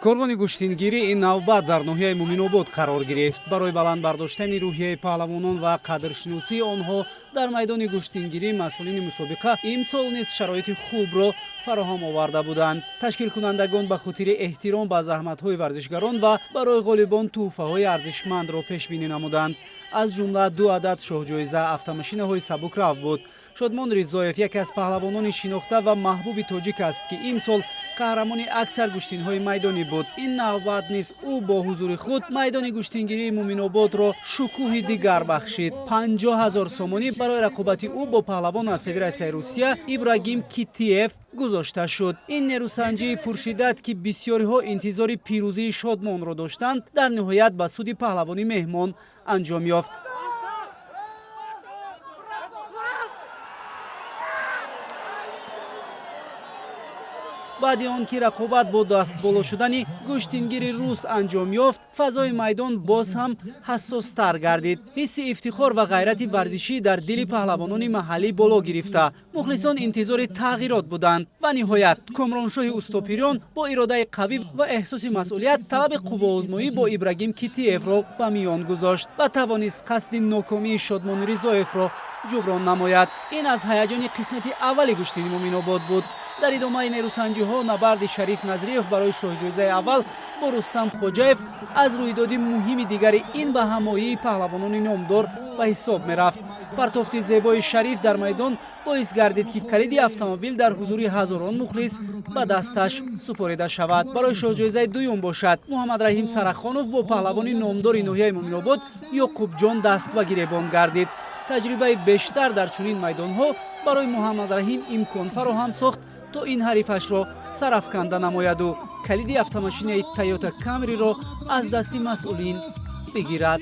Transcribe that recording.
корбони гӯштингирӣ ин навбат дар ноҳияи Муминобод қарор гирифт. Барои баланд бардоштани рӯҳияи паҳлавонон ва қадршиносии онҳо дар майдони гӯштингирӣ масъулини мусобиқа имсол низ шароити хубро фароҳам оварда буданд. Ташкилкунандагон ба хотири эҳтиром ба заҳматҳои варзишгарон ва барои ғолибон тӯҳфаҳои арзишмандро пешбинӣ намуданд. аз ҷумла 2 адад шоҳҷоиза автомошинаҳои сабукрав буд. Шодмон Ризоев яке аз паҳлавонони шинохта ва маҳбуби тоҷик аст, ки имсол қаҳрамони аксар гӯштинҳои майдонӣ буд. ин навбат низ ӯ бо ҳузури худ майдони гӯштингирии Муминободро шукӯҳи дигар бахшид. 50 000 сомонӣ барои рақобати ӯ бо паҳлавон аз Федератсияи Русия Ибрагим Китиев гузошта шуд. ин нерӯсанҷии пуршиддат, ки бисёриҳо интизори пирӯзии Шодмонро доштанд, дар ниҳоят ба суди паҳлавони меҳмон анҷом ёфт. баъди он ки рақобат бо дастболо шудани гӯштингири рус анҷом ёфт, фазои майдон боз ҳам ҳассостар гардид. ҳисси ифтихор ва ғайрати варзишӣ дар дили паҳлавонони маҳаллӣ боло гирифта. мухлисон интизори тағйирот буданд ва ниҳоят Комроншоҳи Устопирён бо иродаи қавӣ ва эҳсоси масъулият талаби қуввоозмоӣ бо Ибрагим Китиевро ба миён гузошт ва тавонист қасди нокомии Шодмон Ризоевро ҷуброн намояд. ин аз ҳаяҷони қисмати аввали гӯштини Муминобод буд. дар идомаи нерӯсанҷиҳо набарди Шариф Назриев барои шоҳҷоизаи аввал бо Рустам Хоҷаев аз рӯйдоди муҳими дигари ин ба ҳамоии паҳлавонони номдор ба ҳисоб мерафт. партофти зебои Шариф дар майдон боис гардид, ки калиди автомобил дар ҳузури ҳазорон мухлис ба дасташ супорида шавад. барои шоҳҷоизаи дуюм бошад, Муҳаммадраҳим Сарахонов бо паҳлавони номдори ноҳияи Муминобод Ёқубҷон даст ба гиребон гардид. таҷрибаи бештар дар чунин майдонҳо барои Муҳаммадраҳим имкон фароҳам сохт, то ин ҳарифашро сарафканда намояду калиди автомошинаи Toyota Camryро аз дасти масъулин бигирад.